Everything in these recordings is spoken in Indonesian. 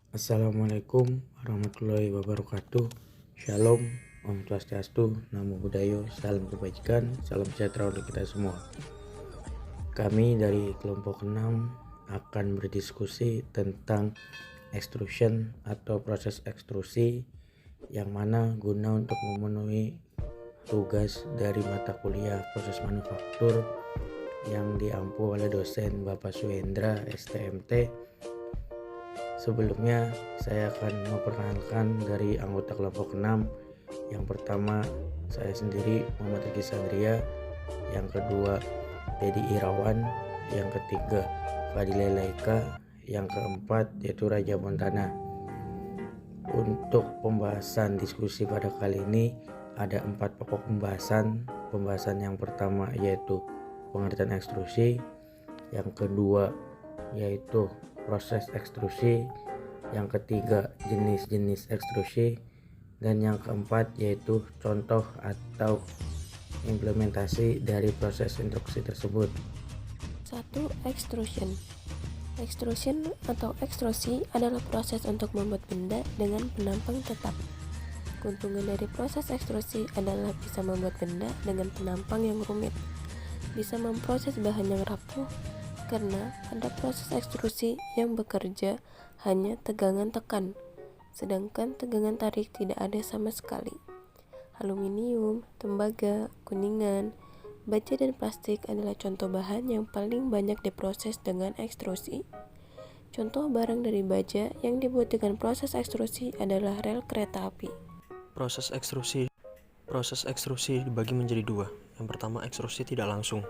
Assalamualaikum warahmatullahi wabarakatuh. Shalom, Om Swastiastu, Namo Buddhaya, salam kebajikan, salam sejahtera untuk kita semua. Kami dari kelompok 6 akan berdiskusi tentang extrusion atau proses ekstrusi, yang mana guna untuk memenuhi tugas dari mata kuliah proses manufaktur yang diampu oleh dosen Bapak Suhendra STMT. Sebelumnya saya akan memperkenalkan dari anggota kelompok 6. Yang pertama saya sendiri Muhammad Riki Sandria, yang kedua Dedi Irawan, yang ketiga Fadila Laika, yang keempat yaitu Raja Montana. Untuk pembahasan diskusi pada kali ini ada 4 pokok pembahasan. Pembahasan yang pertama yaitu pengertian ekstrusi, yang kedua yaitu proses ekstrusi, yang ketiga jenis-jenis ekstrusi, dan yang keempat yaitu contoh atau implementasi dari proses ekstrusi tersebut. 1. Extrusion. Extrusion atau ekstrusi adalah proses untuk membuat benda dengan penampang tetap. Keuntungan dari proses ekstrusi adalah bisa membuat benda dengan penampang yang rumit, bisa memproses bahan yang rapuh, karena pada proses ekstrusi yang bekerja hanya tegangan tekan, sedangkan tegangan tarik tidak ada sama sekali. Aluminium, tembaga, kuningan, baja dan plastik adalah contoh bahan yang paling banyak diproses dengan ekstrusi. Contoh barang dari baja yang dibuat dengan proses ekstrusi adalah rel kereta api. Proses ekstrusi dibagi menjadi dua. Yang pertama, ekstrusi tidak langsung.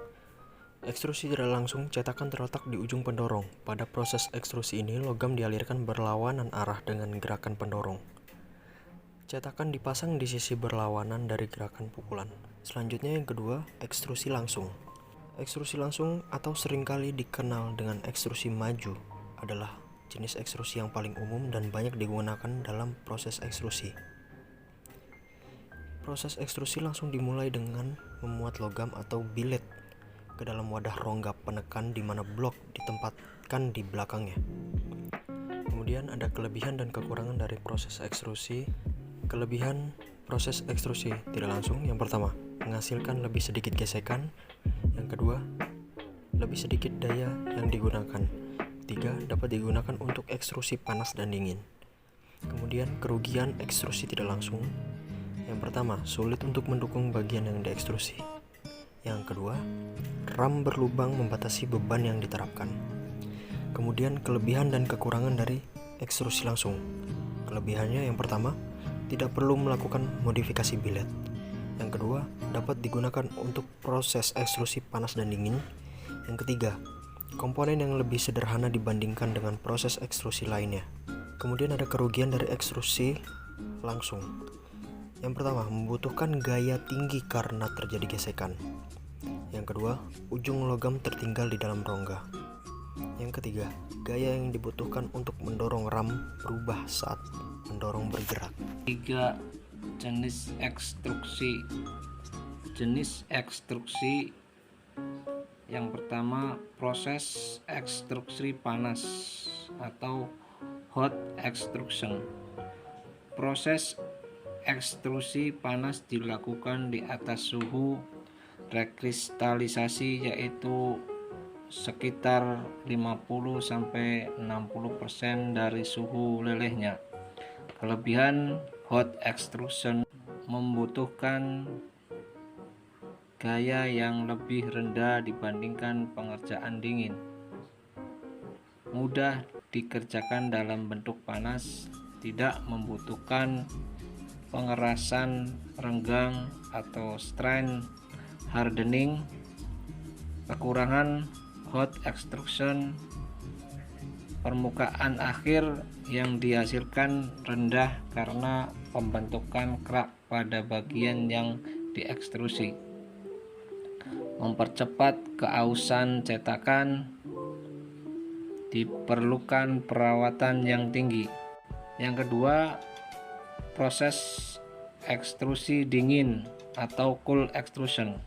Ekstrusi tidak langsung, cetakan terletak di ujung pendorong. Pada proses ekstrusi ini, logam dialirkan berlawanan arah dengan gerakan pendorong. Cetakan dipasang di sisi berlawanan dari gerakan pukulan. Selanjutnya yang kedua, ekstrusi langsung. Ekstrusi langsung atau seringkali dikenal dengan ekstrusi maju adalah jenis ekstrusi yang paling umum dan banyak digunakan dalam proses ekstrusi. Proses ekstrusi langsung dimulai dengan memuat logam atau billet ke dalam wadah rongga penekan di mana blok ditempatkan di belakangnya. Kemudian ada kelebihan dan kekurangan dari proses ekstrusi. Kelebihan proses ekstrusi tidak langsung, yang pertama, menghasilkan lebih sedikit gesekan. Yang kedua, lebih sedikit daya yang digunakan. Tiga, dapat digunakan untuk ekstrusi panas dan dingin. Kemudian kerugian ekstrusi tidak langsung. Yang pertama, sulit untuk mendukung bagian yang diekstrusi. Yang kedua, ram berlubang membatasi beban yang diterapkan. Kemudian kelebihan dan kekurangan dari ekstrusi langsung. Kelebihannya yang pertama, tidak perlu melakukan modifikasi billet. Yang kedua, dapat digunakan untuk proses ekstrusi panas dan dingin. Yang ketiga, komponen yang lebih sederhana dibandingkan dengan proses ekstrusi lainnya. Kemudian ada kerugian dari ekstrusi langsung. Yang pertama, membutuhkan gaya tinggi karena terjadi gesekan. Yang kedua, ujung logam tertinggal di dalam rongga. Yang ketiga, gaya yang dibutuhkan untuk mendorong ram berubah saat mendorong bergerak. 3. Jenis ekstrusi. Jenis ekstrusi yang pertama, proses ekstrusi panas atau hot extrusion. Proses ekstrusi panas dilakukan di atas suhu rekristalisasi, yaitu sekitar 50-60% dari suhu lelehnya. Kelebihan hot extrusion membutuhkan gaya yang lebih rendah dibandingkan pengerjaan dingin. Mudah dikerjakan dalam bentuk panas, tidak membutuhkan pengerasan renggang atau strain hardening. Kekurangan hot extrusion, permukaan akhir yang dihasilkan rendah karena pembentukan kerak pada bagian yang diekstrusi. Mempercepat keausan cetakan, diperlukan perawatan yang tinggi. Yang kedua, proses ekstrusi dingin atau cool extrusion.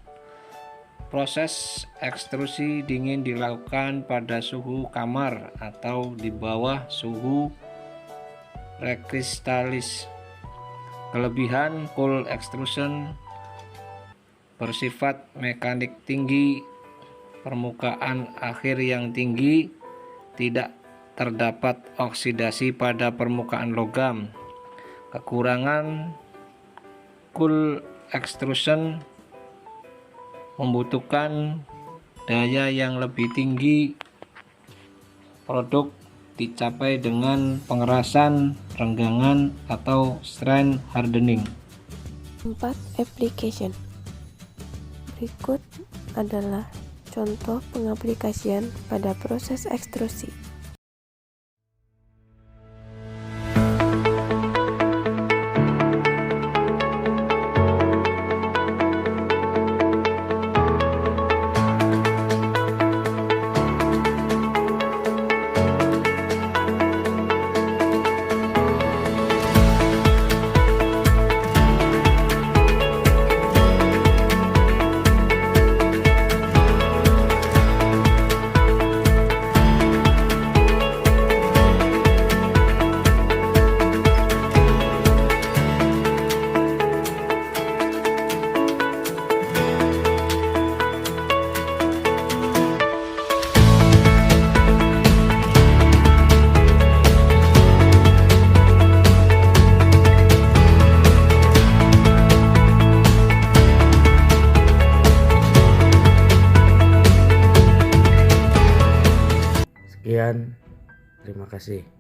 Proses ekstrusi dingin dilakukan pada suhu kamar atau di bawah suhu rekristalis. Kelebihan cold extrusion bersifat mekanik tinggi, permukaan akhir yang tinggi, tidak terdapat oksidasi pada permukaan logam. Kekurangan cold extrusion membutuhkan daya yang lebih tinggi. Produk dicapai dengan pengerasan, renggangan, atau strand hardening. 4. Application. Berikut adalah contoh pengaplikasian pada proses ekstrusi. Sekian, terima kasih.